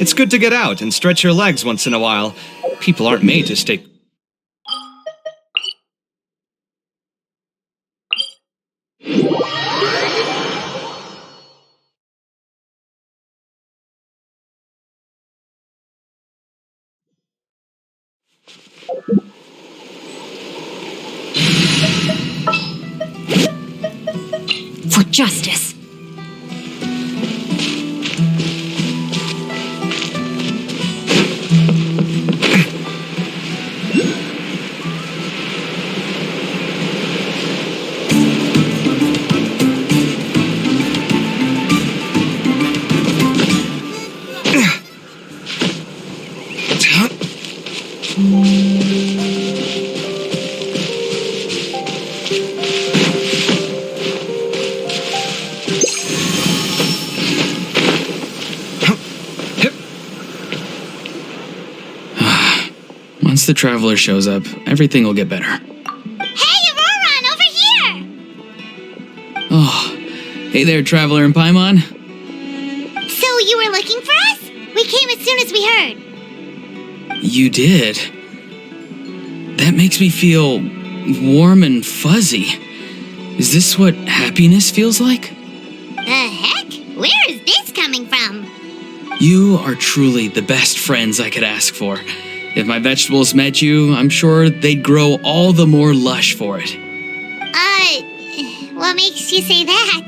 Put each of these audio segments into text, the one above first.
It's good to get out and stretch your legs once in a while. People aren't made to stay... For justice. Once the Traveler shows up, everything will get better. Hey, Auroran, over here! Oh, hey there, Traveler and Paimon. So you were looking for us? We came as soon as we heard. You did? That makes me feel warm and fuzzy. Is this what happiness feels like? The heck? Where is this coming from? You are truly the best friends I could ask for. If my vegetables met you, I'm sure they'd grow all the more lush for it. What makes you say that?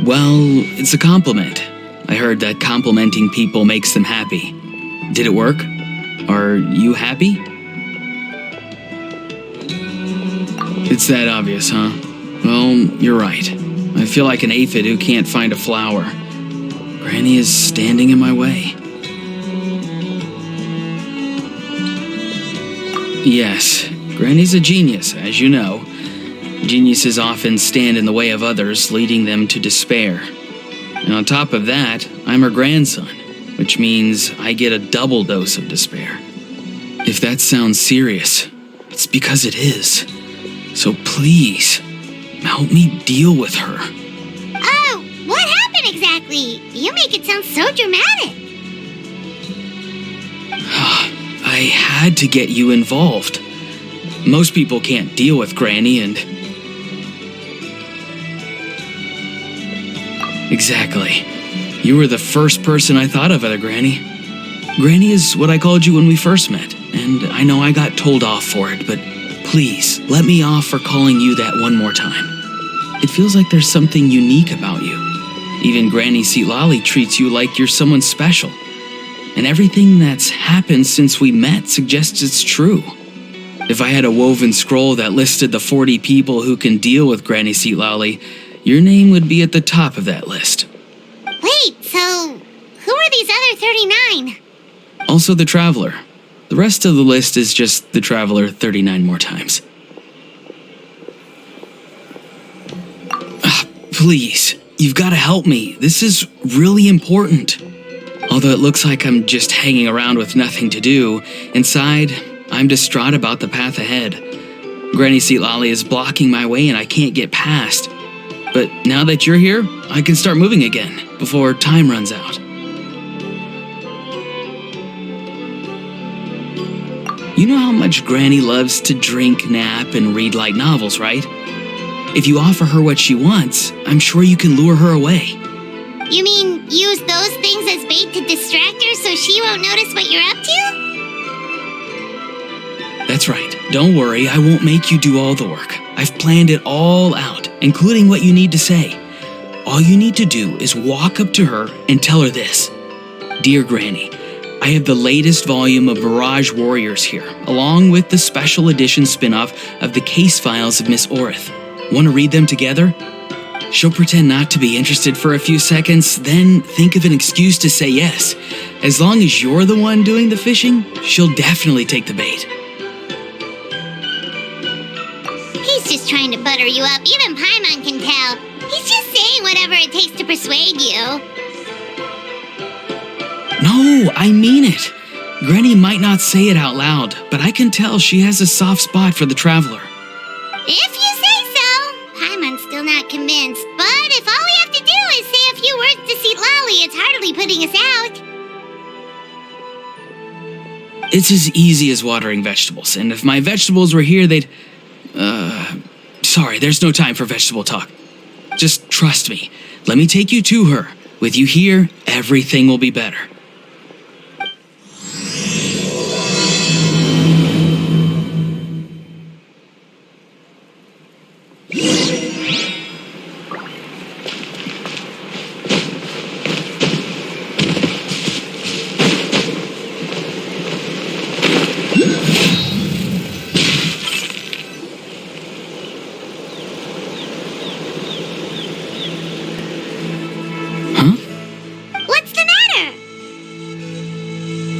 Well, it's a compliment. I heard that complimenting people makes them happy. Did it work? Are you happy? It's that obvious, huh? Well, you're right. I feel like an aphid who can't find a flower. Granny is standing in my way. Yes, Granny's a genius, as you know. Geniuses often stand in the way of others, leading them to despair. And on top of that, I'm her grandson, which means I get a double dose of despair. If that sounds serious, it's because it is. So please, help me deal with her. Oh, what happened exactly? You make it sound so dramatic. I had to get you involved. Most people can't deal with Granny and... Exactly. You were the first person I thought of at a Granny. Granny is what I called you when we first met, and I know I got told off for it, but please, let me off for calling you that one more time. It feels like there's something unique about you. Even Granny Seatlali treats you like you're someone special. And everything that's happened since we met suggests it's true. If I had a woven scroll that listed the 40 people who can deal with Granny Seatlali, your name would be at the top of that list. Wait, so who are these other 39? Also the Traveler. The rest of the list is just the Traveler 39 more times. Please, you've got to help me. This is really important. Although it looks like I'm just hanging around with nothing to do, inside, I'm distraught about the path ahead. Granny Seatlali is blocking my way and I can't get past. But now that you're here, I can start moving again, before time runs out. You know how much Granny loves to drink, nap, and read light novels, right? If you offer her what she wants, I'm sure you can lure her away. You mean use those things as bait to distract her so she won't notice what you're up to? That's right. Don't worry, I won't make you do all the work. I've planned it all out, including what you need to say. All you need to do is walk up to her and tell her this. Dear Granny, I have the latest volume of Mirage Warriors here, along with the special edition spin-off of the case files of Miss Orith. Want to read them together? She'll pretend not to be interested for a few seconds, then think of an excuse to say yes. As long as you're the one doing the fishing, she'll definitely take the bait. He's just trying to butter you up. Even Paimon can tell. He's just saying whatever it takes to persuade you. No, I mean it. Granny might not say it out loud, but I can tell she has a soft spot for the Traveler. If you say so. Paimon's still not convinced, but if all we have to do is say a few words to Seatlali, it's hardly putting us out. It's as easy as watering vegetables, and if my vegetables were here, they'd... Sorry, there's no time for vegetable talk. Just trust me. Let me take you to her. With you here, everything will be better. What's the matter?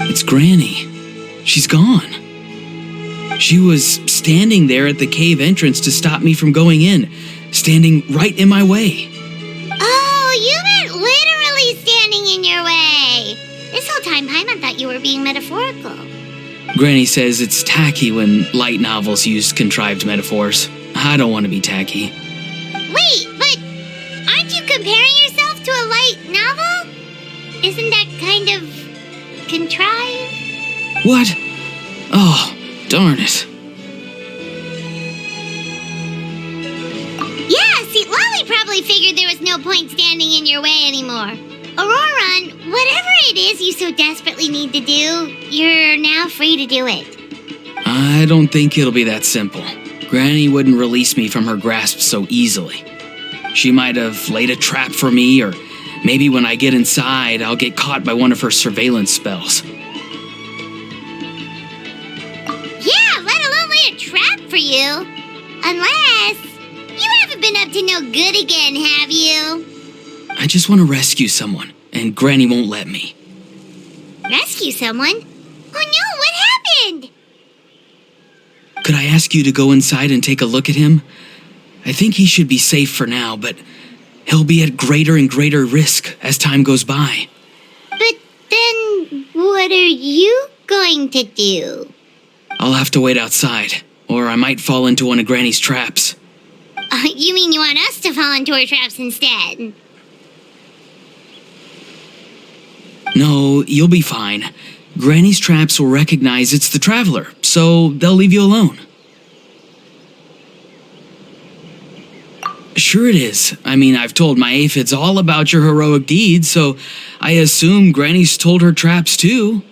It's Granny. She's gone. She was standing there at the cave entrance to stop me from going in, standing right in my way. Oh, you meant literally standing in your way. This whole time, Paimon thought you were being metaphorical. Granny says it's tacky when light novels use contrived metaphors. I don't want to be tacky. Wait, but aren't you comparing yourself to a light novel? Isn't that kind of contrived? What? Oh, darn it. Yeah, see, Lolly probably figured there was no point standing in your way anymore. Auroron, whatever it is you so desperately need to do, you're now free to do it. I don't think it'll be that simple. Granny wouldn't release me from her grasp so easily. She might have laid a trap for me, or maybe when I get inside, I'll get caught by one of her surveillance spells. Yeah, let alone lay a trap for you. Unless you haven't been up to no good again, have you? I just want to rescue someone, and Granny won't let me. Rescue someone? Oh no, what happened? Could I ask you to go inside and take a look at him? I think he should be safe for now, but he'll be at greater and greater risk as time goes by. But then, what are you going to do? I'll have to wait outside, or I might fall into one of Granny's traps. You mean you want us to fall into her traps instead? No, you'll be fine. Granny's traps will recognize it's the traveler, so they'll leave you alone. Sure it is. I mean, I've told my aphids all about your heroic deeds, so I assume Granny's told her traps too.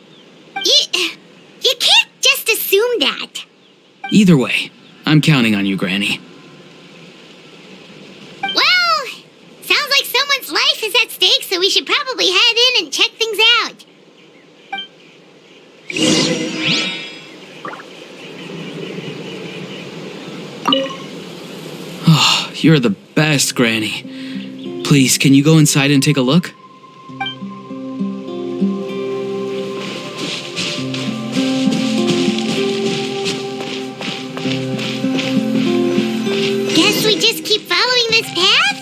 You can't just assume that. Either way, I'm counting on you, Granny. Well, sounds like someone's life is at stake, so we should probably head in and check things out. Oh, you're the best, Granny. Please, can you go inside and take a look? Guess we just keep following this path?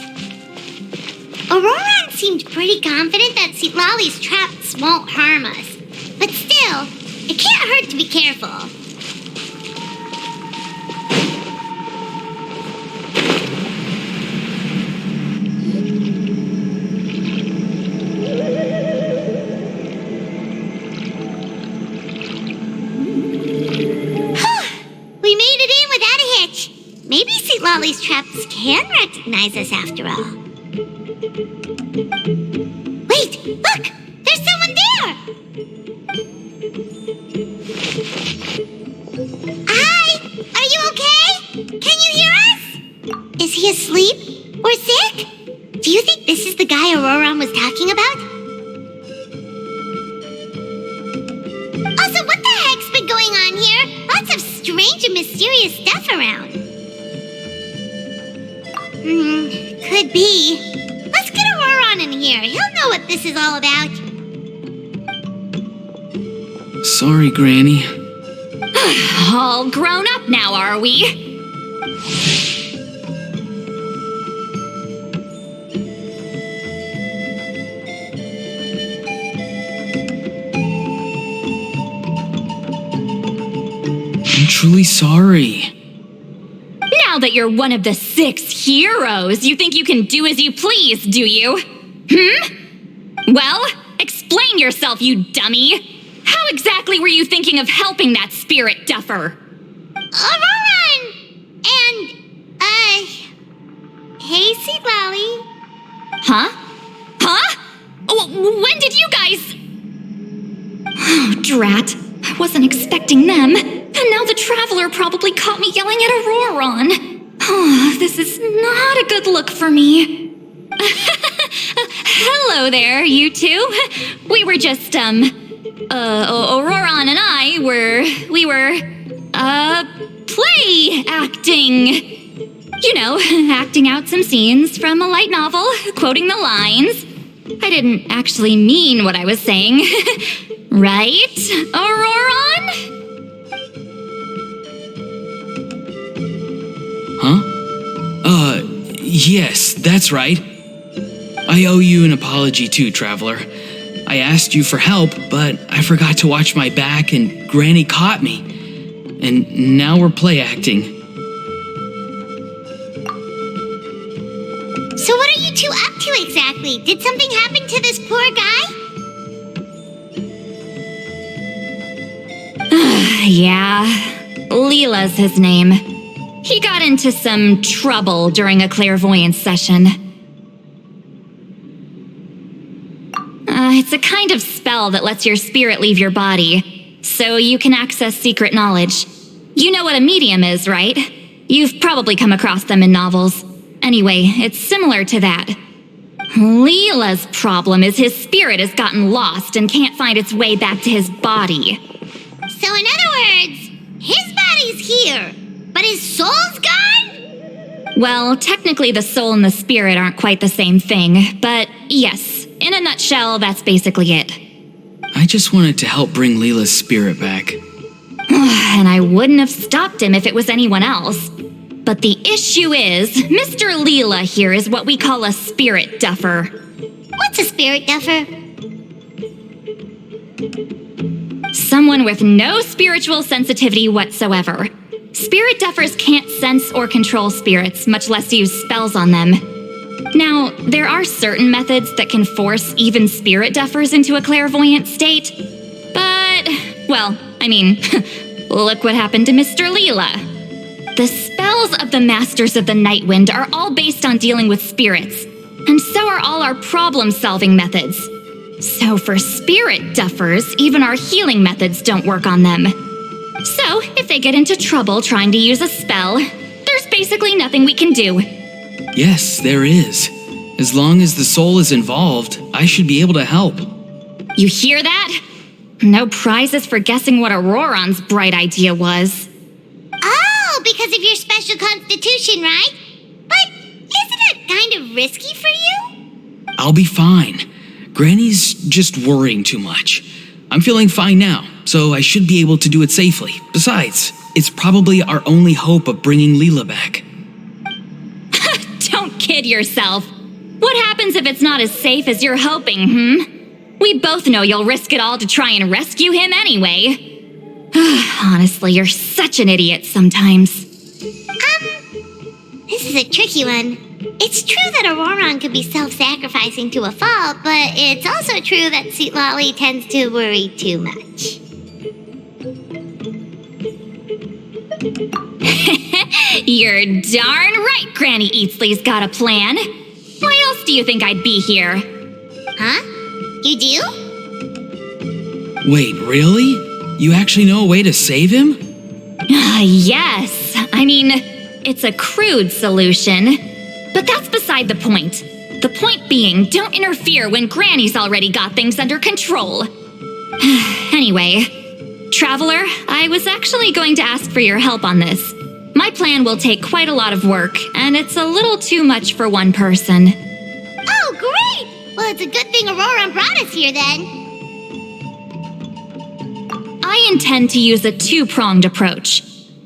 Auroron seemed pretty confident that Lolly's traps won't harm us. But still, it can't hurt to be careful. We made it in without a hitch. Maybe St. Lolly's traps can recognize us after all. Wait, look! There's someone there! Hi! Are you okay? Can you hear us? Is he asleep? Or sick? Do you think this is the guy Auroron was talking about? Also, what the heck's been going on here? Lots of strange and mysterious stuff around. Could be. Let's get Auroron in here. He'll know what this is all about. Sorry, Granny. All grown up now, are we? I'm truly sorry. Now that you're one of the 6 heroes, you think you can do as you please, do you? Well, explain yourself, you dummy! How exactly were you thinking of helping that spirit duffer? Aurora and, hey, Seed Lolly. Huh? Huh? When did you guys... Oh, drat. I wasn't expecting them. And now the Traveler probably caught me yelling at Auroron. Oh, this is not a good look for me. Hello there, you two. We were just, Auroron and I we were play acting. You know, acting out some scenes from a light novel, quoting the lines. I didn't actually mean what I was saying. Right, Auroron? Huh? Yes, that's right. I owe you an apology too, Traveler. I asked you for help, but I forgot to watch my back and Granny caught me. And now we're play acting. So what are you two up to exactly? Did something happen to this poor guy? Yeah, Leela's his name. He got into some trouble during a clairvoyance session. It's a kind of spell that lets your spirit leave your body, so you can access secret knowledge. You know what a medium is, right? You've probably come across them in novels. Anyway, it's similar to that. Leela's problem is his spirit has gotten lost and can't find its way back to his body. So in other words, his body's here, but his soul's gone? Well, technically the soul and the spirit aren't quite the same thing, but yes, in a nutshell, that's basically it. I just wanted to help bring Leela's spirit back. And I wouldn't have stopped him if it was anyone else. But the issue is, Mr. Leela here is what we call a spirit duffer. What's a spirit duffer? Someone with no spiritual sensitivity whatsoever. Spirit duffers can't sense or control spirits, much less use spells on them. Now, there are certain methods that can force even spirit duffers into a clairvoyant state. But, well, I mean, look what happened to Mr. Leela. The spells of the Masters of the Nightwind are all based on dealing with spirits, and so are all our problem-solving methods. So for spirit duffers, even our healing methods don't work on them. So, if they get into trouble trying to use a spell, there's basically nothing we can do. Yes, there is. As long as the soul is involved, I should be able to help. You hear that? No prizes for guessing what Auroron's bright idea was. Oh, because of your special constitution, right? But isn't it kind of risky for you? I'll be fine. Granny's just worrying too much. I'm feeling fine now, so I should be able to do it safely. Besides, it's probably our only hope of bringing Leela back. Don't kid yourself. What happens if it's not as safe as you're hoping, We both know you'll risk it all to try and rescue him anyway. Honestly, you're such an idiot sometimes. This is a tricky one. It's true that Auroron could be self-sacrificing to a fault, but it's also true that Sweet Lolly tends to worry too much. You're darn right Granny Eatsley's got a plan. Why else do you think I'd be here? Huh? You do? Wait, really? You actually know a way to save him? Yes. I mean, it's a crude solution. But that's beside the point. The point being, don't interfere when Granny's already got things under control. Anyway, Traveler, I was actually going to ask for your help on this. My plan will take quite a lot of work, and it's a little too much for one person. Oh, great! Well, it's a good thing Auroron brought us here then. I intend to use a two-pronged approach.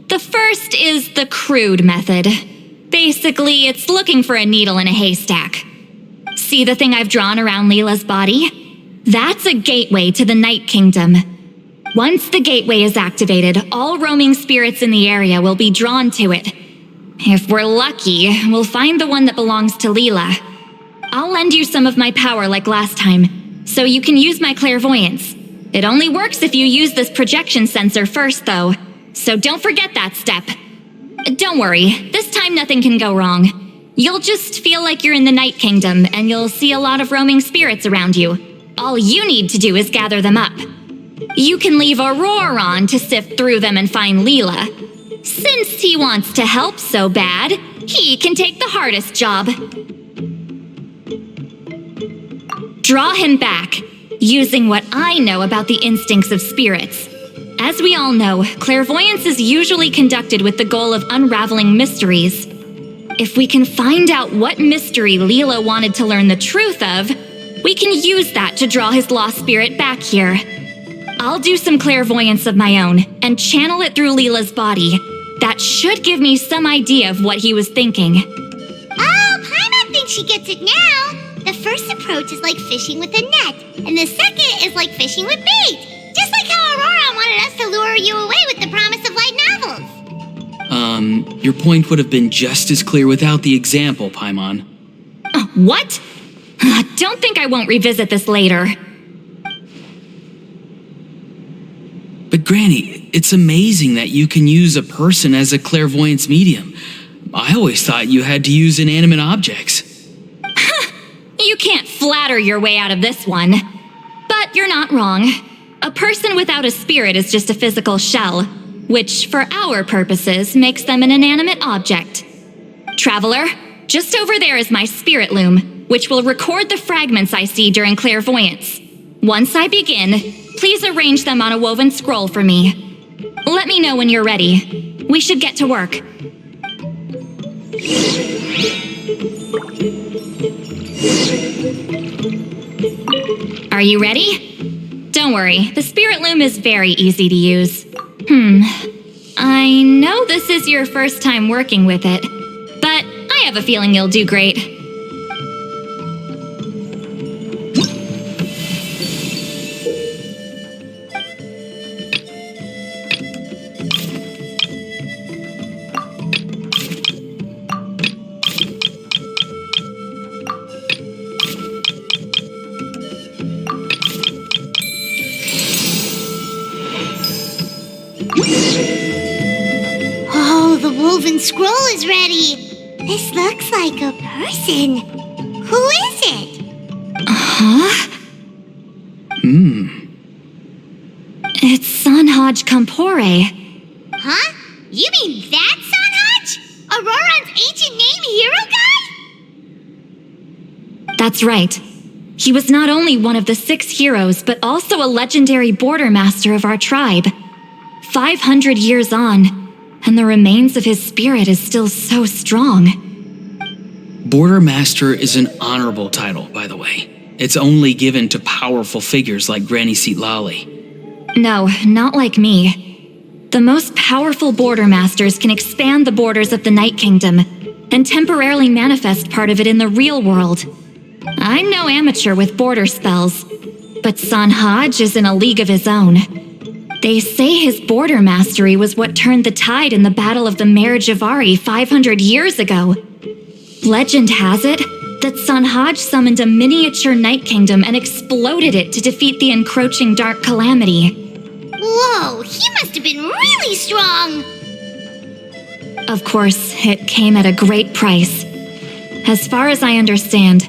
The first is the crude method. Basically, it's looking for a needle in a haystack. See the thing I've drawn around Leela's body? That's a gateway to the Night Kingdom. Once the gateway is activated, all roaming spirits in the area will be drawn to it. If we're lucky, we'll find the one that belongs to Leela. I'll lend you some of my power like last time, so you can use my clairvoyance. It only works if you use this projection sensor first, though. So don't forget that step. Don't worry, this time nothing can go wrong. You'll just feel like you're in the Night Kingdom, and you'll see a lot of roaming spirits around you. All you need to do is gather them up. You can leave Aurora on to sift through them and find Leela. Since he wants to help so bad, he can take the hardest job. Draw him back, using what I know about the instincts of spirits. As we all know, clairvoyance is usually conducted with the goal of unraveling mysteries. If we can find out what mystery Leela wanted to learn the truth of, we can use that to draw his lost spirit back here. I'll do some clairvoyance of my own and channel it through Leela's body. That should give me some idea of what he was thinking. Oh, Paimon thinks she gets it now. The first approach is like fishing with a net, and the second is like fishing with bait. Just like how Aurora wanted us to lure you away with the promise of light novels. Your point would have been just as clear without the example, Paimon. What? Don't think I won't revisit this later. But Granny, it's amazing that you can use a person as a clairvoyance medium. I always thought you had to use inanimate objects. You can't flatter your way out of this one. But you're not wrong. A person without a spirit is just a physical shell, which, for our purposes, makes them an inanimate object. Traveler, just over there is my spirit loom, which will record the fragments I see during clairvoyance. Once I begin, please arrange them on a woven scroll for me. Let me know when you're ready. We should get to work. Are you ready? Don't worry, the spirit loom is very easy to use. I know this is your first time working with it, but I have a feeling you'll do great. Oh, the woven scroll is ready. This looks like a person. Who is it? It's Sanhaj Kampore. Huh? You mean that Sanhaj? Auroran's ancient name hero guy? That's right. He was not only one of the 6 heroes, but also a legendary border master of our tribe. 500 years on, and the remains of his spirit is still so strong. Border Master is an honorable title, by the way. It's only given to powerful figures like Granny Seatlali. No, not like me. The most powerful border masters can expand the borders of the Night Kingdom and temporarily manifest part of it in the real world. I'm no amateur with border spells, but Sanhaj is in a league of his own. They say his border mastery was what turned the tide in the Battle of the Mare Javari 500 years ago. Legend has it that Sanhaj summoned a miniature Night Kingdom and exploded it to defeat the encroaching Dark Calamity. Whoa, he must have been really strong. Of course, it came at a great price. As far as I understand,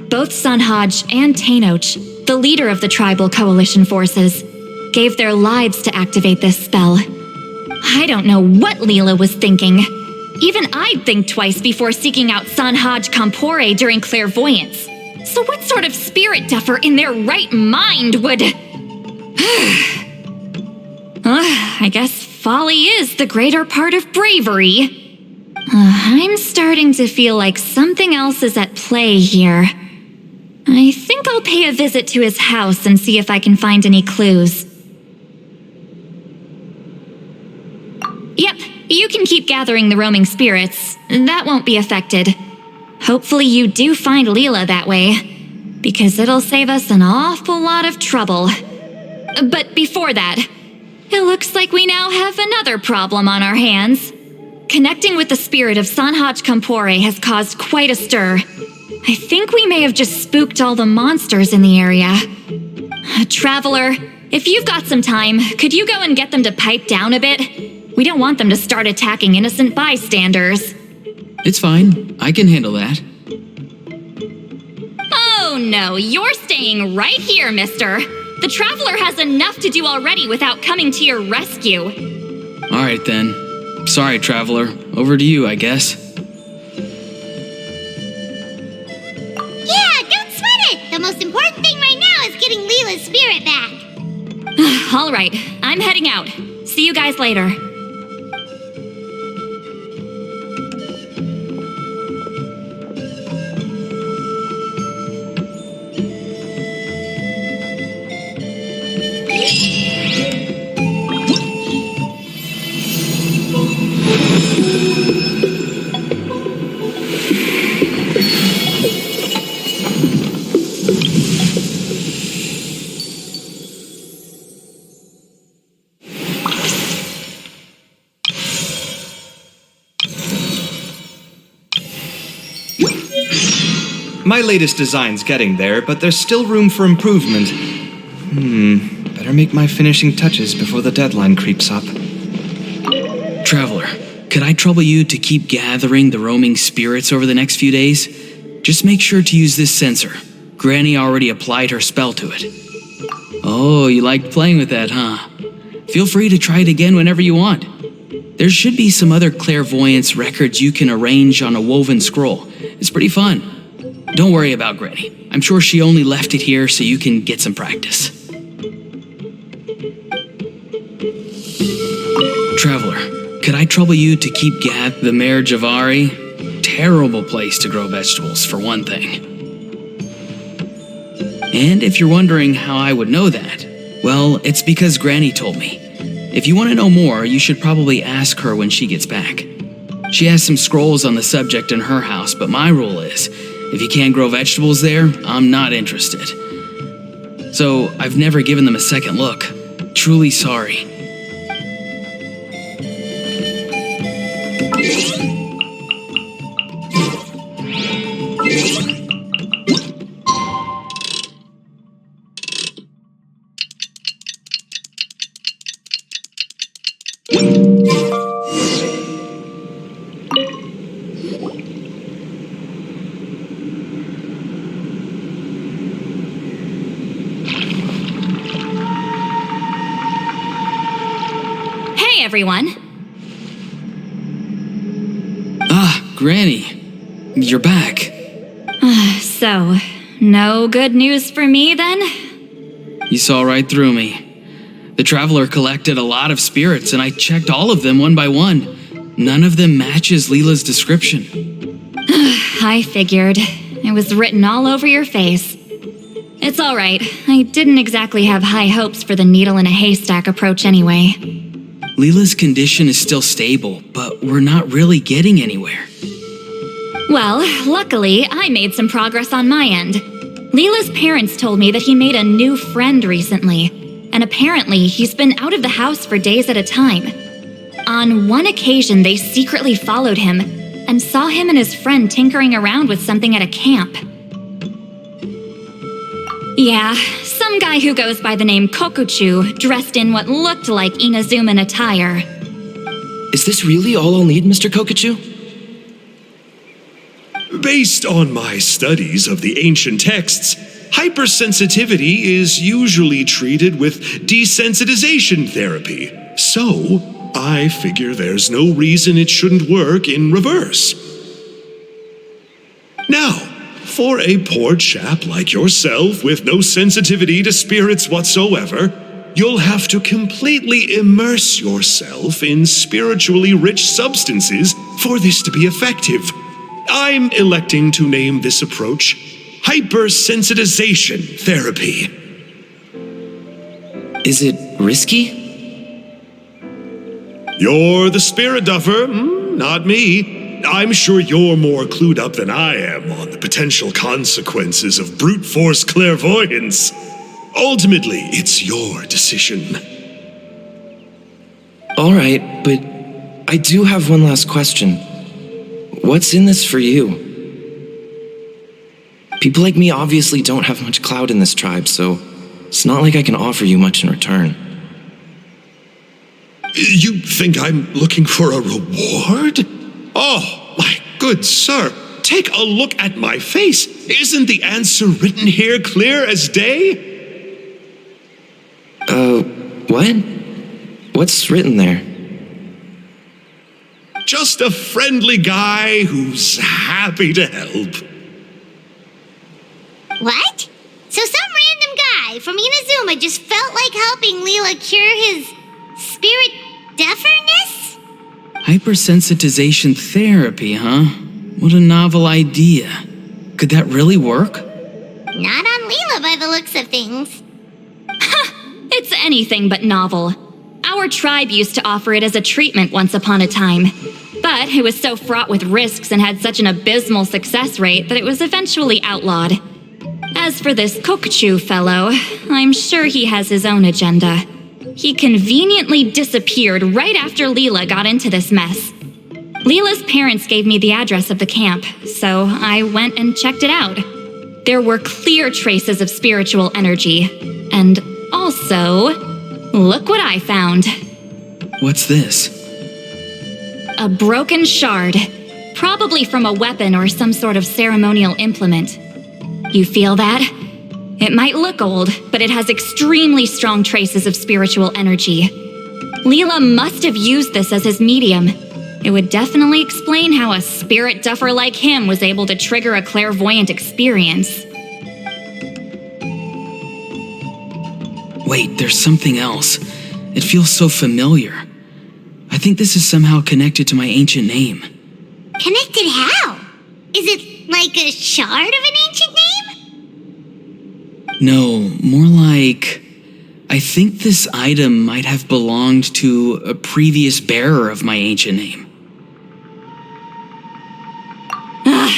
both Sanhaj and Tainoch, the leader of the tribal coalition forces, gave their lives to activate this spell. I don't know what Leela was thinking. Even I'd think twice before seeking out Sanhaj Kampore during clairvoyance. So what sort of spirit duffer in their right mind would... I guess folly is the greater part of bravery. I'm starting to feel like something else is at play here. I think I'll pay a visit to his house and see if I can find any clues. Yep, you can keep gathering the roaming spirits. That won't be affected. Hopefully you do find Leela that way, because it'll save us an awful lot of trouble. But before that, it looks like we now have another problem on our hands. Connecting with the spirit of Sanhaj Kampore has caused quite a stir. I think we may have just spooked all the monsters in the area. Traveler, If you've got some time, could you go and get them to pipe down a bit? We don't want them to start attacking innocent bystanders. It's fine. I can handle that. Oh no, you're staying right here, mister. The Traveler has enough to do already without coming to your rescue. All right, then. Sorry, Traveler. Over to you, I guess. Yeah, don't sweat it! The most important thing right now is getting Leela's spirit back. All right, I'm heading out. See you guys later. My latest design's getting there, but there's still room for improvement. Better make my finishing touches before the deadline creeps up. Traveler, could I trouble you to keep gathering the roaming spirits over the next few days? Just make sure to use this sensor. Granny already applied her spell to it. Oh, you liked playing with that, huh? Feel free to try it again whenever you want. There should be some other clairvoyance records you can arrange on a woven scroll. It's pretty fun. Don't worry about Granny. I'm sure she only left it here so you can get some practice. Traveler, could I trouble you to keep the Mare Javari? Terrible place to grow vegetables, for one thing. And if you're wondering how I would know that, well, it's because Granny told me. If you want to know more, you should probably ask her when she gets back. She has some scrolls on the subject in her house, but my rule is, if you can't grow vegetables there, I'm not interested. So I've never given them a second look. Truly sorry. Hey, everyone. Ah, Granny. You're back. So, no good news for me then? You saw right through me. The Traveler collected a lot of spirits, and I checked all of them one by one. None of them matches Leela's description. I figured. It was written all over your face. It's all right. I didn't exactly have high hopes for the needle in a haystack approach anyway. Leela's condition is still stable, but we're not really getting anywhere. Well, luckily, I made some progress on my end. Leela's parents told me that he made a new friend recently, and apparently he's been out of the house for days at a time. On one occasion, they secretly followed him and saw him and his friend tinkering around with something at a camp. Yeah, some guy who goes by the name Kokuchu, dressed in what looked like Inazuman attire. Is this really all I'll need, Mr. Kokuchu? Based on my studies of the ancient texts, hypersensitivity is usually treated with desensitization therapy. So, I figure there's no reason it shouldn't work in reverse. Now, for a poor chap like yourself with no sensitivity to spirits whatsoever, you'll have to completely immerse yourself in spiritually rich substances for this to be effective. I'm electing to name this approach hypersensitization therapy. Is it risky? You're the spirit duffer, not me. I'm sure you're more clued up than I am on the potential consequences of brute force clairvoyance. Ultimately, it's your decision. All right, but I do have one last question. What's in this for you? People like me obviously don't have much clout in this tribe, so It's not like I can offer you much in return. You think I'm looking for a reward? Oh, my good sir, take a look at my face. Isn't the answer written here clear as day? What? What's written there? Just a friendly guy who's happy to help. What? So some random guy from Inazuma just felt like helping Leela cure his spirit deafness? Hypersensitization therapy, huh? What a novel idea. Could that really work? Not on Leela by the looks of things. It's anything but novel. Our tribe used to offer it as a treatment once upon a time. But it was so fraught with risks and had such an abysmal success rate that it was eventually outlawed. As for this Kokuchu fellow, I'm sure he has his own agenda. He conveniently disappeared right after Leela got into this mess. Leela's parents gave me the address of the camp, so I went and checked it out. There were clear traces of spiritual energy. And also, look what I found. What's this? A broken shard, probably from a weapon or some sort of ceremonial implement. You feel that? It might look old, but it has extremely strong traces of spiritual energy. Leela must have used this as his medium. It would definitely explain how a spirit duffer like him was able to trigger a clairvoyant experience. Wait, there's something else. It feels so familiar. I think this is somehow connected to my ancient name. Connected how? Is it like a shard of an ancient name? No, more like... I think this item might have belonged to a previous bearer of my ancient name.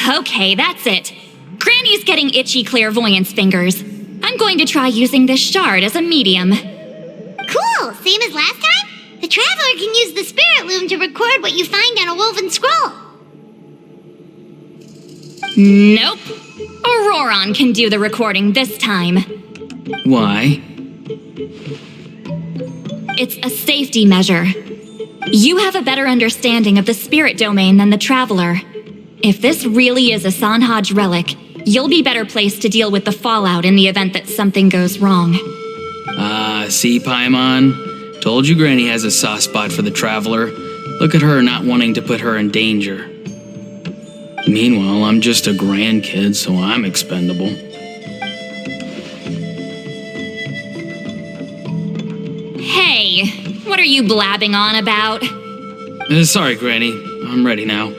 Okay, that's it. Granny's getting itchy clairvoyance fingers. I'm going to try using this shard as a medium. Cool, same as last time? The Traveler can use the Spirit Loom to record what you find on a woven scroll. Nope. Auroron can do the recording this time. Why? It's a safety measure. You have a better understanding of the spirit domain than the Traveler. If this really is a Sanhaj relic, you'll be better placed to deal with the fallout in the event that something goes wrong. See, Paimon? Told you Granny has a soft spot for the Traveler. Look at her not wanting to put her in danger. Meanwhile, I'm just a grandkid, so I'm expendable. Hey, what are you blabbing on about? Sorry, Granny. I'm ready now.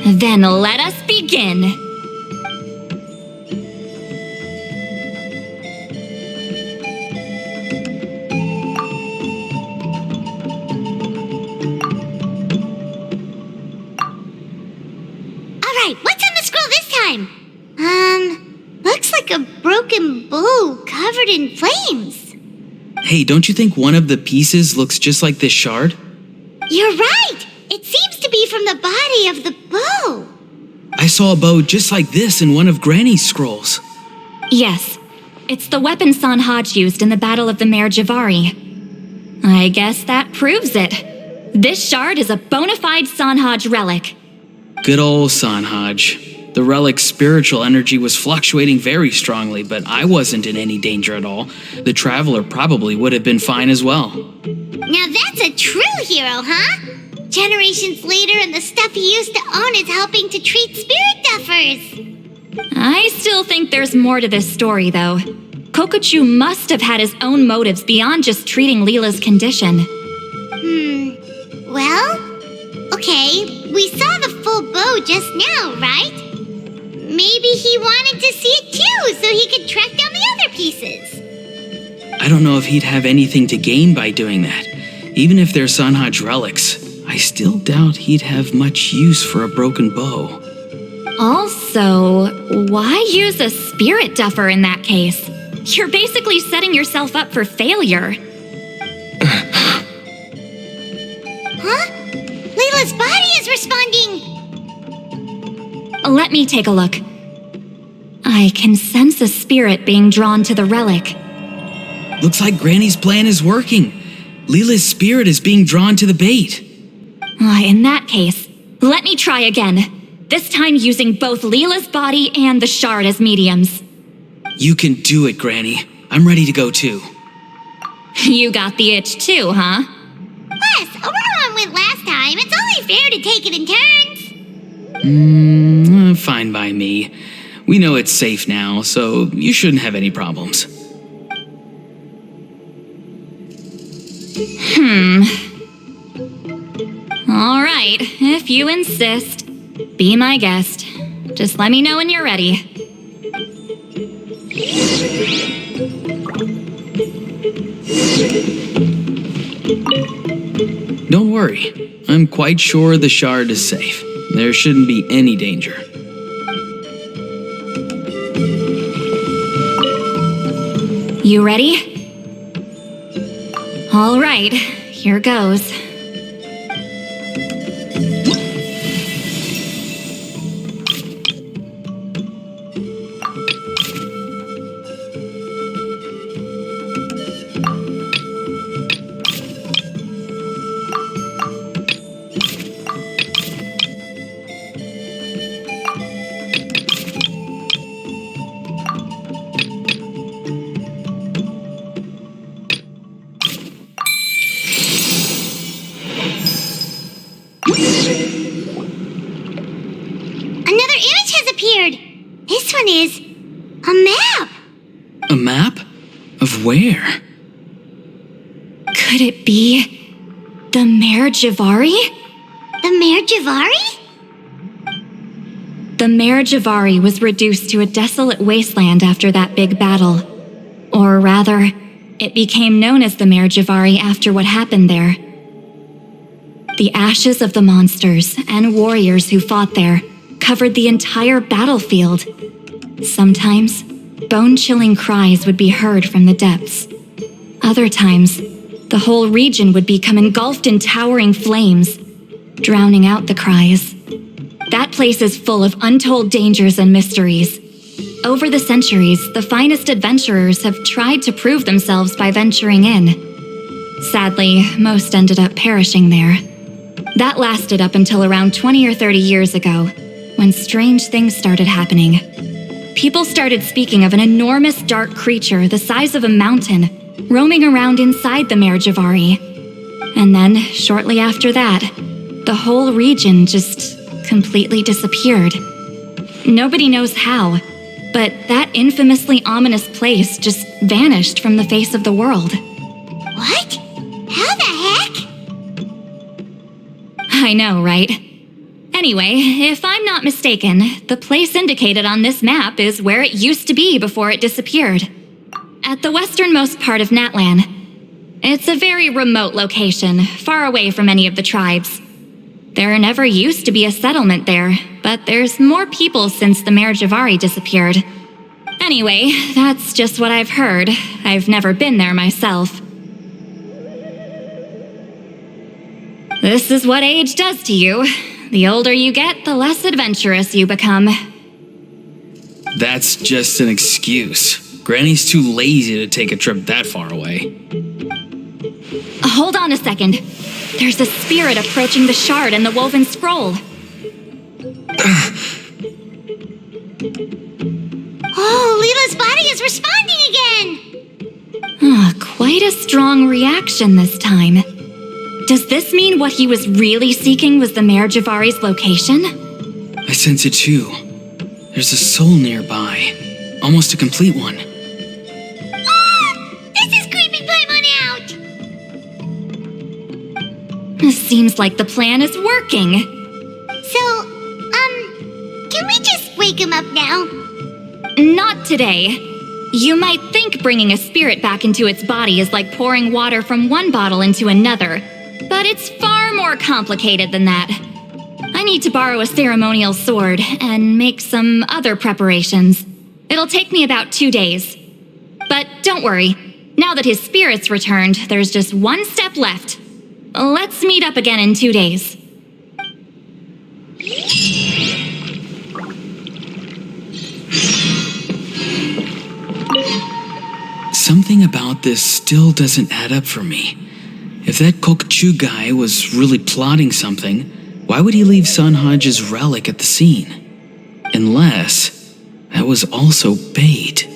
Then let us begin. Alright, what's on the scroll this time? Looks like a broken bow covered in flames. Hey, don't you think one of the pieces looks just like this shard? You're right! It seems to be from the body of the bow. I saw a bow just like this in one of Granny's scrolls. Yes, it's the weapon Sanhaj used in the Battle of the Mare Javari. I guess that proves it. This shard is a bona fide Sanhaj relic. Good old Sanhaj. The relic's spiritual energy was fluctuating very strongly, but I wasn't in any danger at all. The Traveler probably would have been fine as well. Now that's a true hero, huh? Generations later and the stuff he used to own is helping to treat spirit duffers. I still think there's more to this story, though. Kokuchu must have had his own motives beyond just treating Leela's condition. Well, okay, we saw the full bow just now, right? Maybe he wanted to see it too, so he could track down the other pieces. I don't know if he'd have anything to gain by doing that. Even if they're Sanhaj relics, I still doubt he'd have much use for a broken bow. Also, why use a spirit duffer in that case? You're basically setting yourself up for failure. Huh? Layla's body is responding! Let me take a look. I can sense a spirit being drawn to the relic. Looks like Granny's plan is working. Leela's spirit is being drawn to the bait. In that case, let me try again. This time using both Leela's body and the shard as mediums. You can do it, Granny. I'm ready to go too. You got the itch too, huh? Plus, Aurora went last time. It's only fair to take it in turns. Fine by me. We know it's safe now, so you shouldn't have any problems. All right, if you insist. Be my guest. Just let me know when you're ready. Don't worry. I'm quite sure the shard is safe. There shouldn't be any danger. You ready? All right, here goes. Another image has appeared. This one is a map. A map? Of where? Could it be the Mare Javari? The Mare Javari? The Mare Javari was reduced to a desolate wasteland after that big battle. Or rather, it became known as the Mare Javari after what happened there. The ashes of the monsters and warriors who fought there covered the entire battlefield. Sometimes, bone-chilling cries would be heard from the depths. Other times, the whole region would become engulfed in towering flames, drowning out the cries. That place is full of untold dangers and mysteries. Over the centuries, the finest adventurers have tried to prove themselves by venturing in. Sadly, most ended up perishing there. That lasted up until around 20 or 30 years ago, when strange things started happening. People started speaking of an enormous dark creature the size of a mountain, roaming around inside the Mare Javari. And then, shortly after that, the whole region just completely disappeared. Nobody knows how, but that infamously ominous place just vanished from the face of the world. What? How the heck? I know, right? Anyway, if I'm not mistaken, the place indicated on this map is where it used to be before it disappeared. At the westernmost part of Natlan. It's a very remote location, far away from any of the tribes. There never used to be a settlement there, but there's more people since the Mare Javari disappeared. Anyway, that's just what I've heard. I've never been there myself. This is what age does to you. The older you get, the less adventurous you become. That's just an excuse. Granny's too lazy to take a trip that far away. Hold on a second. There's a spirit approaching the shard and the woven scroll. Oh, Leela's body is responding again. Quite a strong reaction this time. Does this mean what he was really seeking was the Mare Javari's location? I sense it too. There's a soul nearby. Almost a complete one. This is creeping Paimon out. This seems like the plan is working. So, can we just wake him up now? Not today. You might think bringing a spirit back into its body is like pouring water from one bottle into another, but it's far more complicated than that. I need to borrow a ceremonial sword and make some other preparations. It'll take me about 2 days. But don't worry, now that his spirit's returned, there's just one step left. Let's meet up again in 2 days. Something about this still doesn't add up for me. If that Kokuchu guy was really plotting something, why would he leave Sunhodge's relic at the scene? Unless that was also bait.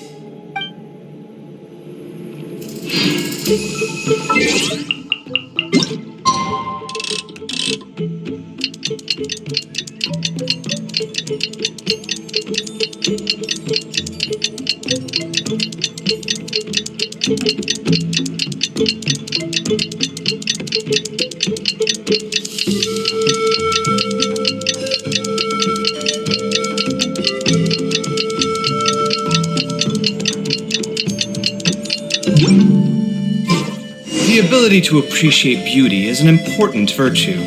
The ability to appreciate beauty is an important virtue.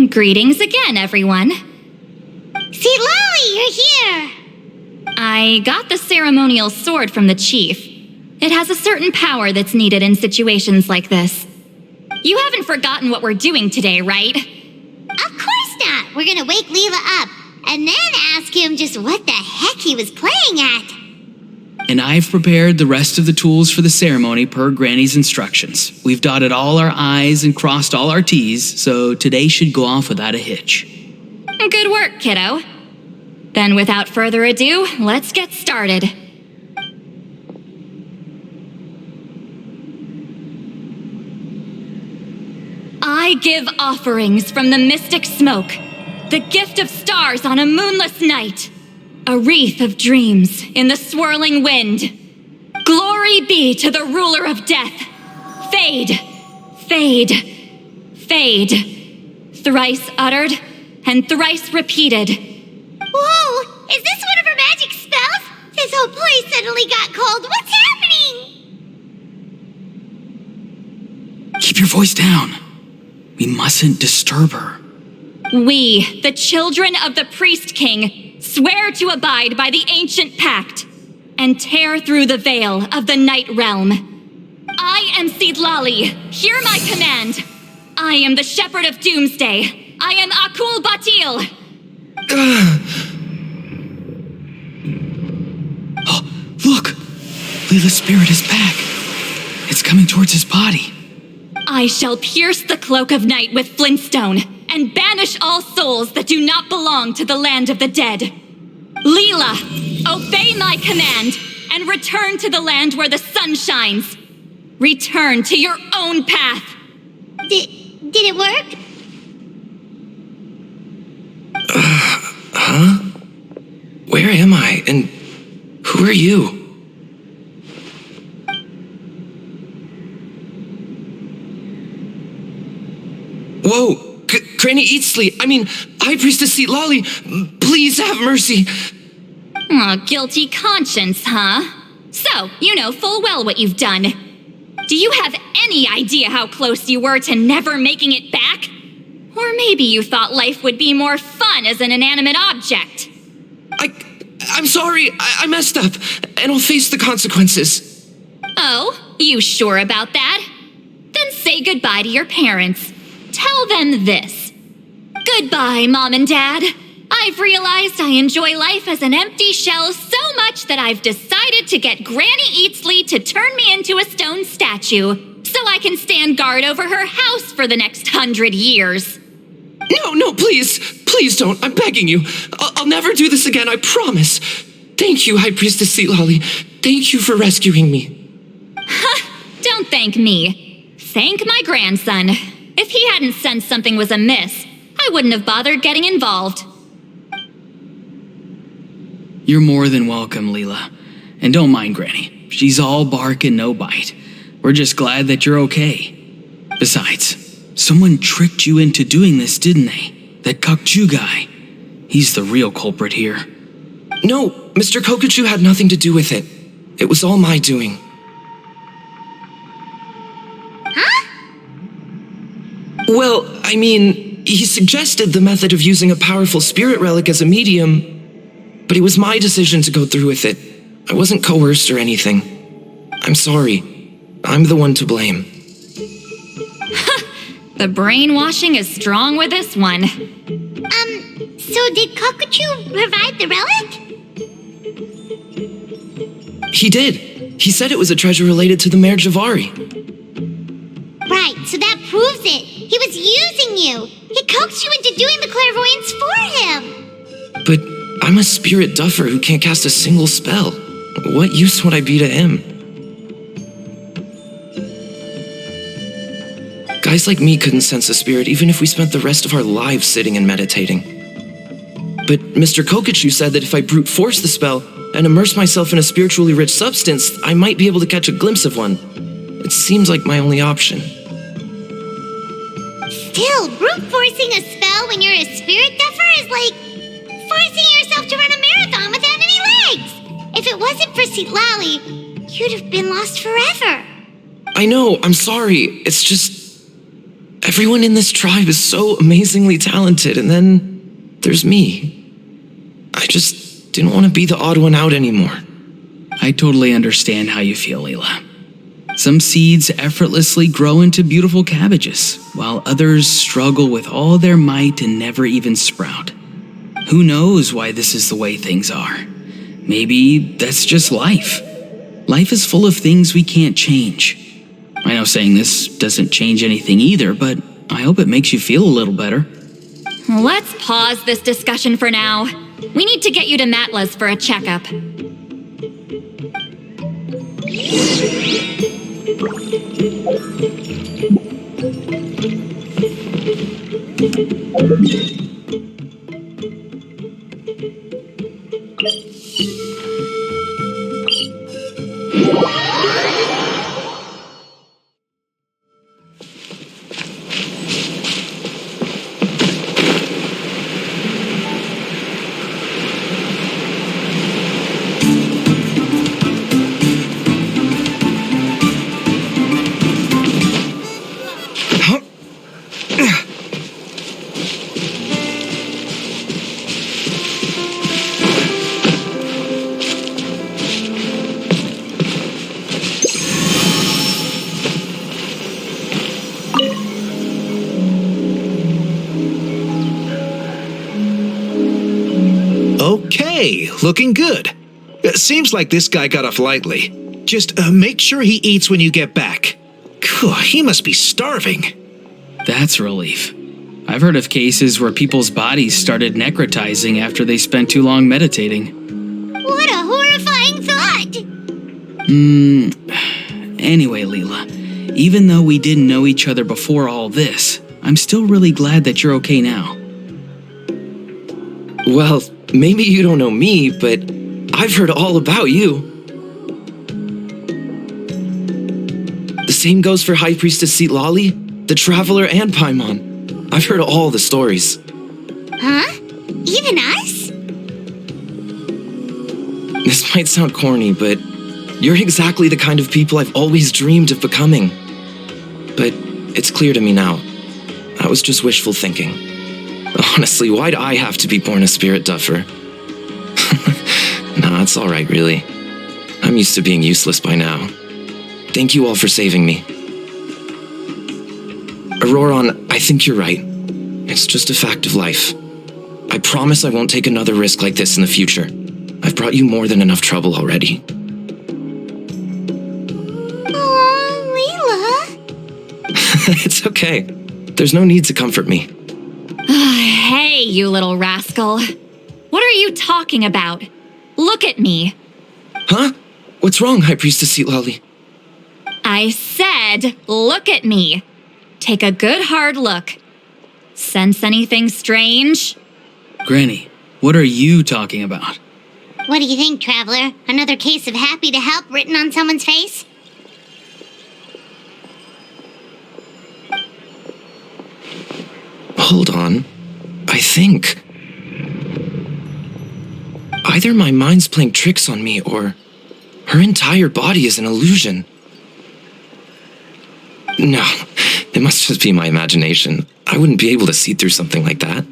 Greetings again, everyone. See, Lolly, you're here. I got the ceremonial sword from the chief. It has a certain power that's needed in situations like this. You haven't forgotten what we're doing today, right? Of course not. We're gonna wake Leela up and then ask him just what the heck he was playing at. And I've prepared the rest of the tools for the ceremony per Granny's instructions. We've dotted all our I's and crossed all our T's, so today should go off without a hitch. Good work, kiddo. Then without further ado, let's get started. I give offerings from the mystic smoke, the gift of stars on a moonless night, a wreath of dreams in the swirling wind. Glory be to the ruler of death. Fade, fade, fade. Thrice uttered and thrice repeated. Whoa! Is this one of her magic spells? This whole place suddenly got cold. What's happening? Keep your voice down. We mustn't disturb her. We, the children of the Priest King, swear to abide by the ancient pact and tear through the veil of the Night Realm. I am Seedlali. Hear my command. I am the Shepherd of Doomsday. I am Akul Batil. Oh, look! Leela's spirit is back. It's coming towards his body. I shall pierce the cloak of night with flintstone and banish all souls that do not belong to the land of the dead. Leela, obey my command and return to the land where the sun shines. Return to your own path. Did it work? Huh? Where am I? And who are you? Whoa! Granny Eatsley, High Priestess Lolly, please have mercy. Aw, guilty conscience, huh? So, you know full well what you've done. Do you have any idea how close you were to never making it back? Or maybe you thought life would be more fun as an inanimate object. I'm sorry, I messed up, and I'll face the consequences. Oh, you sure about that? Then say goodbye to your parents. Tell them this. Goodbye, Mom and Dad. I've realized I enjoy life as an empty shell so much that I've decided to get Granny Eatsley to turn me into a stone statue so I can stand guard over her house for the next 100 years. No, please don't. I'm begging you. I'll never do this again, I promise. Thank you, High Priestess Lolly. Thank you for rescuing me. Don't thank me. Thank my grandson. If he hadn't sensed something was amiss, I wouldn't have bothered getting involved. You're more than welcome, Leela. And don't mind Granny. She's all bark and no bite. We're just glad that you're okay. Besides, someone tricked you into doing this, didn't they? That Kokuchu guy. He's the real culprit here. No, Mr. Kokuchu had nothing to do with it. It was all my doing. Huh? Well, he suggested the method of using a powerful spirit relic as a medium, but it was my decision to go through with it. I wasn't coerced or anything. I'm sorry. I'm the one to blame. The brainwashing is strong with this one. So did Kokuchu provide the relic? He did. He said it was a treasure related to the marriage of Ari. Right, so that proves it. He was using you. He coaxed you into doing the clairvoyance for him. But I'm a spirit duffer who can't cast a single spell. What use would I be to him? Guys like me couldn't sense a spirit even if we spent the rest of our lives sitting and meditating. But Mr. Kokachu said that if I brute force the spell and immerse myself in a spiritually rich substance, I might be able to catch a glimpse of one. It seems like my only option. Still, brute forcing a spell when you're a spirit duffer is like forcing yourself to run a marathon without any legs. If it wasn't for Citlali, you'd have been lost forever. I know, I'm sorry. It's just... everyone in this tribe is so amazingly talented, and then there's me. I just didn't want to be the odd one out anymore. I totally understand how you feel, Leela. Some seeds effortlessly grow into beautiful cabbages, while others struggle with all their might and never even sprout. Who knows why this is the way things are? Maybe that's just life. Life is full of things we can't change. I know saying this doesn't change anything either, but I hope it makes you feel a little better. Let's pause this discussion for now. We need to get you to Matla's for a checkup. Okay, looking good. Seems like this guy got off lightly. Just make sure he eats when you get back. Phew, he must be starving. That's relief. I've heard of cases where people's bodies started necrotizing after they spent too long meditating. What a horrifying thought! Anyway, Leela, even though we didn't know each other before all this, I'm still really glad that you're okay now. Well, maybe you don't know me, but I've heard all about you. The same goes for High Priestess Citlali, the Traveler, and Paimon. I've heard all the stories. Huh? Even us? This might sound corny, but you're exactly the kind of people I've always dreamed of becoming. But it's clear to me now. That was just wishful thinking. Honestly, why'd I have to be born a spirit duffer? Nah, it's alright, really. I'm used to being useless by now. Thank you all for saving me. Auroron, I think you're right. It's just a fact of life. I promise I won't take another risk like this in the future. I've brought you more than enough trouble already. Aw, Leela. It's okay. There's no need to comfort me. Hey, you little rascal. What are you talking about? Look at me. Huh? What's wrong, High Priestess Citlali? I said, look at me. Take a good hard look. Sense anything strange? Granny, what are you talking about? What do you think, Traveler? Another case of happy to help written on someone's face? Hold on. I think... either my mind's playing tricks on me, or her entire body is an illusion. No, it must just be my imagination. I wouldn't be able to see through something like that.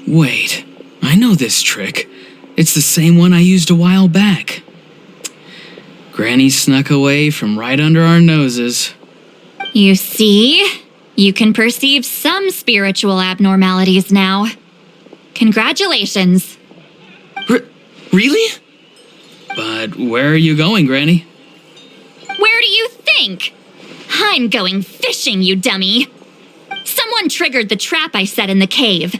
Wait, I know this trick. It's the same one I used a while back. Granny snuck away from right under our noses. You see? You can perceive some spiritual abnormalities now. Congratulations. Really? But where are you going, Granny? Where do you think? I'm going fishing, you dummy. Someone triggered the trap I set in the cave.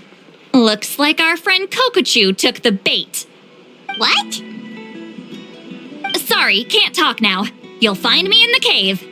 Looks like our friend Kokochu took the bait. What? Sorry, can't talk now. You'll find me in the cave.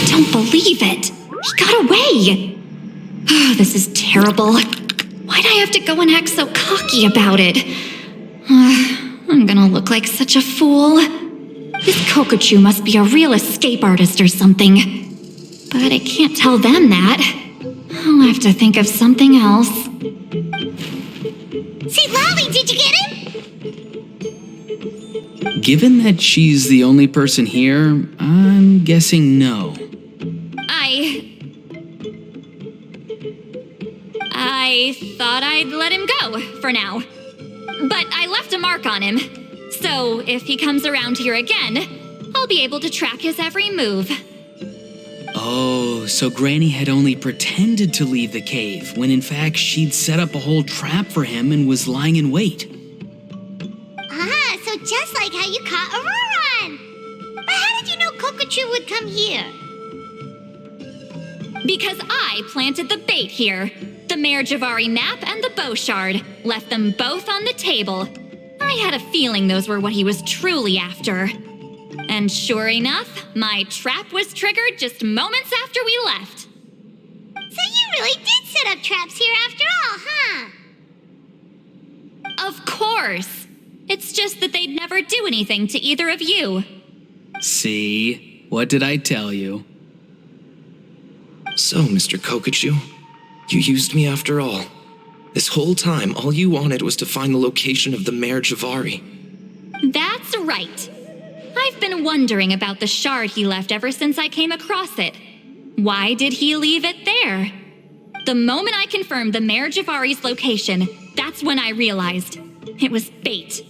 Don't believe it. He got away. Oh, this is terrible. Why'd I have to go and act so cocky about it? I'm gonna look like such a fool. This Kokochu must be a real escape artist or something. But I can't tell them that. I'll have to think of something else. See, Lolly, did you get him? Given that she's the only person here, I'm guessing no. I thought I'd let him go for now. But I left a mark on him. So if he comes around here again, I'll be able to track his every move. Oh, so Granny had only pretended to leave the cave, when in fact she'd set up a whole trap for him and was lying in wait. Ah, so just like how you caught Auroron. But how did you know Kokochu would come here? Because I planted the bait here. The Mare Javari map and the bow shard. Left them both on the table. I had a feeling those were what he was truly after. And sure enough, my trap was triggered just moments after we left. So you really did set up traps here after all, huh? Of course. It's just that they'd never do anything to either of you. See? What did I tell you? So, Mr. Kokochu, you used me after all. This whole time, all you wanted was to find the location of the Mare Javari. That's right. I've been wondering about the shard he left ever since I came across it. Why did he leave it there? The moment I confirmed the Mare Javari's location, that's when I realized it was bait.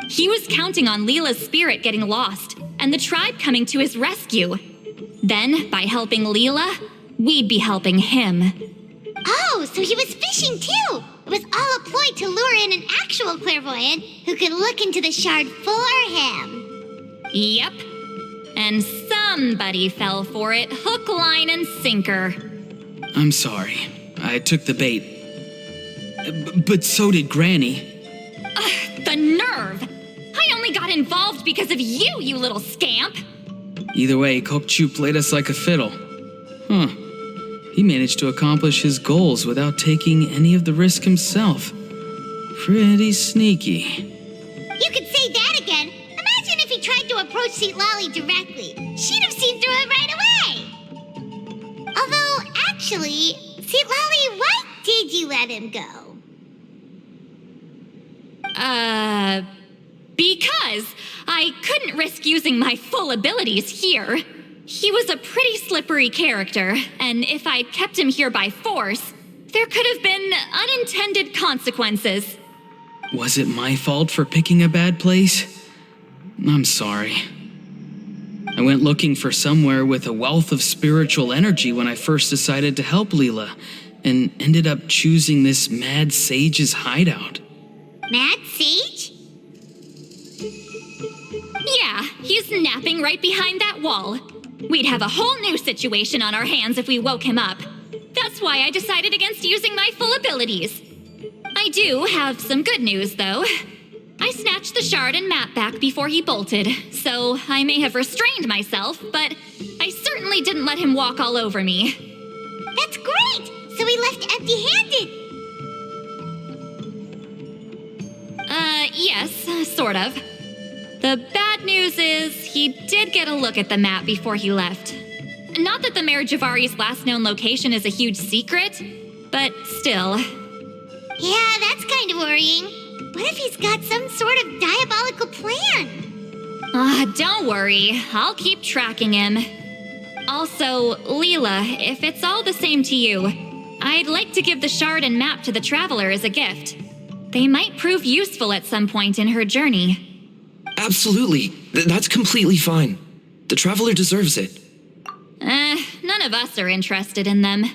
He was counting on Leela's spirit getting lost and the tribe coming to his rescue. Then, by helping Leela, we'd be helping him. Oh, so he was fishing too. It was all a ploy to lure in an actual clairvoyant who could look into the shard for him. Yep. And somebody fell for it, hook, line, and sinker. I'm sorry. I took the bait. But so did Granny. The nerve! I only got involved because of you, you little scamp! Either way, Kokchu played us like a fiddle. Huh. He managed to accomplish his goals without taking any of the risk himself. Pretty sneaky. You could say that again. Imagine if he tried to approach Lolly directly. She'd have seen through it right away. Although, actually, Lolly, why did you let him go? Because I couldn't risk using my full abilities here. He was a pretty slippery character, and if I'd kept him here by force, there could have been unintended consequences. Was it my fault for picking a bad place? I'm sorry. I went looking for somewhere with a wealth of spiritual energy when I first decided to help Leela, and ended up choosing this mad sage's hideout. Mad Sage? Yeah, he's napping right behind that wall. We'd have a whole new situation on our hands if we woke him up. That's why I decided against using my full abilities. I do have some good news, though. I snatched the shard and map back before he bolted, so I may have restrained myself, but I certainly didn't let him walk all over me. That's great! So he left empty-handed. Yes, sort of. The bad news is he did get a look at the map before he left. Not that the Mare Javari's last known location is a huge secret. But still. Yeah, that's kind of worrying. What if he's got some sort of diabolical plan? Don't worry. I'll keep tracking him. Also, Leela, if it's all the same to you, I'd like to give the shard and map to the Traveler as a gift. They might prove useful at some point in her journey. Absolutely. That's completely fine. The Traveler deserves it. None of us are interested in them.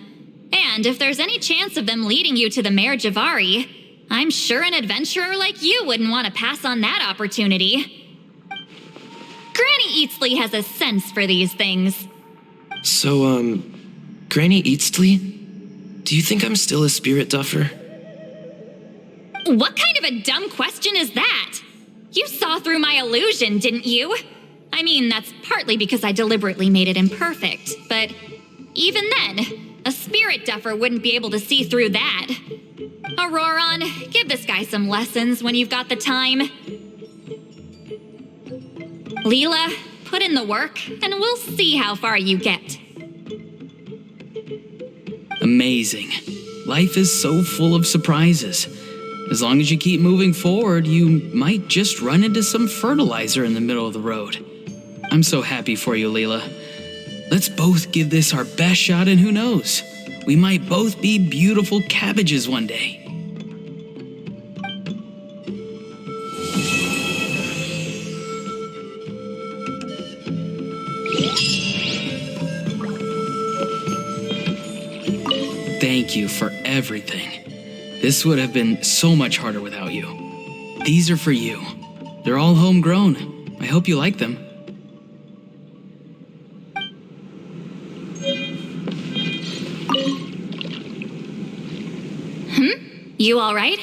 And if there's any chance of them leading you to the Mare Javari, I'm sure an adventurer like you wouldn't want to pass on that opportunity. Granny Eatsley has a sense for these things. So, Granny Eatsley? Do you think I'm still a spirit duffer? What kind of a dumb question is that? You saw through my illusion, didn't you? I mean, that's partly because I deliberately made it imperfect, but even then, a spirit duffer wouldn't be able to see through that. Auroron, give this guy some lessons when you've got the time. Leela, put in the work, and we'll see how far you get. Amazing. Life is so full of surprises. As long as you keep moving forward, you might just run into some fertilizer in the middle of the road. I'm so happy for you, Leela. Let's both give this our best shot, and who knows? We might both be beautiful cabbages one day. Thank you for everything. This would have been so much harder without you. These are for you. They're all homegrown. I hope you like them. You all right?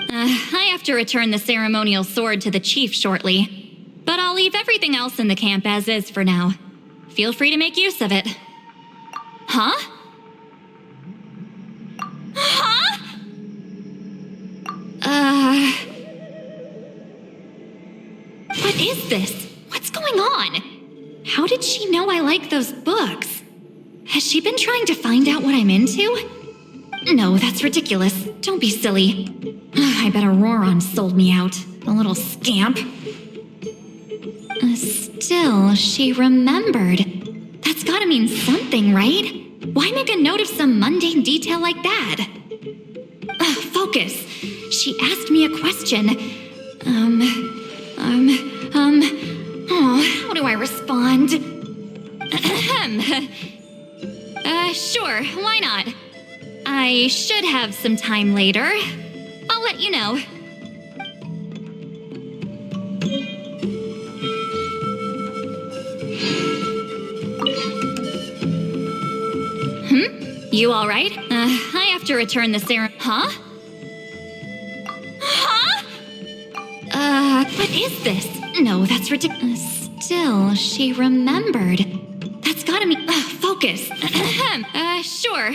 I have to return the ceremonial sword to the chief shortly, but I'll leave everything else in the camp as is for now. Feel free to make use of it. Huh? What is this? What's going on? How did she know I like those books? Has she been trying to find out what I'm into? No, that's ridiculous. Don't be silly. I bet Auroron sold me out. The little scamp. Still, she remembered. That's gotta mean something, right? Why make a note of some mundane detail like that? Focus. She asked me a question. How do I respond? Sure, why not? I should have some time later. I'll let you know. You all right? I have to return the Huh? What is this? No, that's ridiculous. Still, she remembered. That's gotta mean. Focus. Sure.